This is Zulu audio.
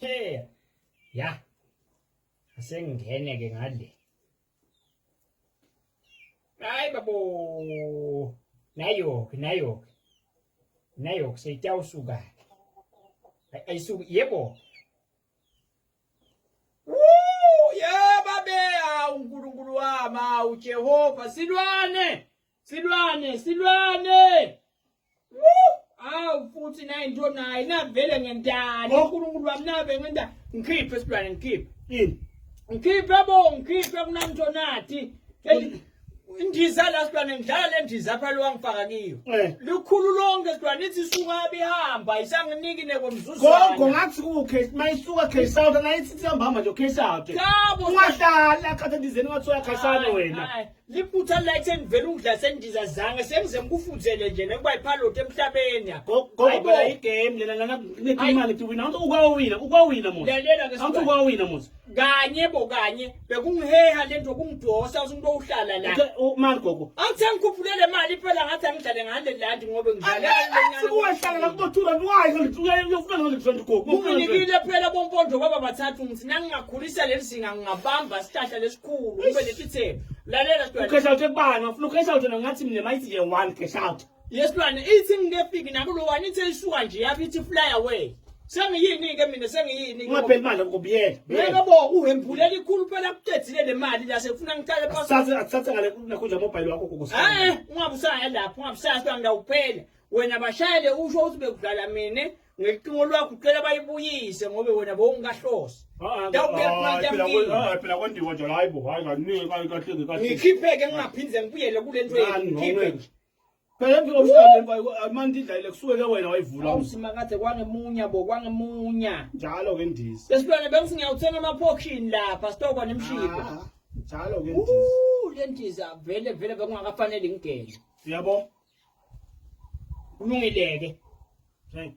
Hey, ya. Asengene ke ngale. Hayi babo. Nayo. Seyitawusuka. Ayisuka yebo. Yeba be uNkulunkulu wami uJehova silwane. Futhi na into nayi navele ngentani uNkulunkulu wami nave ngenda ngikhiphe silwane ngikhiphe yini ngikhiphe kunamntonathi indiza la silwane ngidlala indiza apha lo wangifaka kiyo likhulu lonke silwane ithi isuka bihamba isanginiki nekomzuzwana gogo ngathi ukhe mayisuka case out na ithi sihamba nje case out ungahlala khatha ndizeni ngathoya khasane wena liphutha la itheni vele ungidla sendiza zange sengize ngikufunzele nje nekuba ipilot emhlabeni gogo igame lena nekhimali tiwina ukwawina mos lalela ke ukwawina mos kanye bekungiheha lento kungidosa umuntu ohlala la manje gogo angithe ngikhuphulele imali phela ngathi angidlale ngale landi ngobe ngidlala sikuwahlala la kubothula wayi uyofuna ngizonke gogo unginikile phela bompondo baba bathathu ngithi nangingakhulisa lelizinga ngingabamba isihlahla lesikhulu kube lesithelo lalela cash out ekubani ngifuna cash out ngathi mina mayithi ye 1 cash out yesilwane ithi ngingefiki nakulo wani ithi isuka nje yaphi ithi fly away sengiyini ke mina sengiyini ngaphela manje ngobiyela yebo bo uhembulela ikhulu phela kuqedile le mali la sekufuna ngiqale phasi athathe ngale nakhonja mobile wakho gogo ungabusaya lapho ungabusaya sibanga uphela wena bashayele usho ukuthi bekudlala mina ngeqingo lwakho ucela bayibuyise ngobe wena bowungahlosi phela kwendiwa nje hayibo hayi kaningi kahle ngikhipheke ngingaphinze ngibuyele kule nto ngikhipheke nje phela ngiyomhlala manje indlela kusuke ke wena wayivula awusima kade kwangemunya njalo ke ndizi lesilwane bengingiyawuthenga amaphokhini lapha stokwa nemshiko njalo ke ndizi le ndiza vele bekungakafanele ngigele yabo ulungileke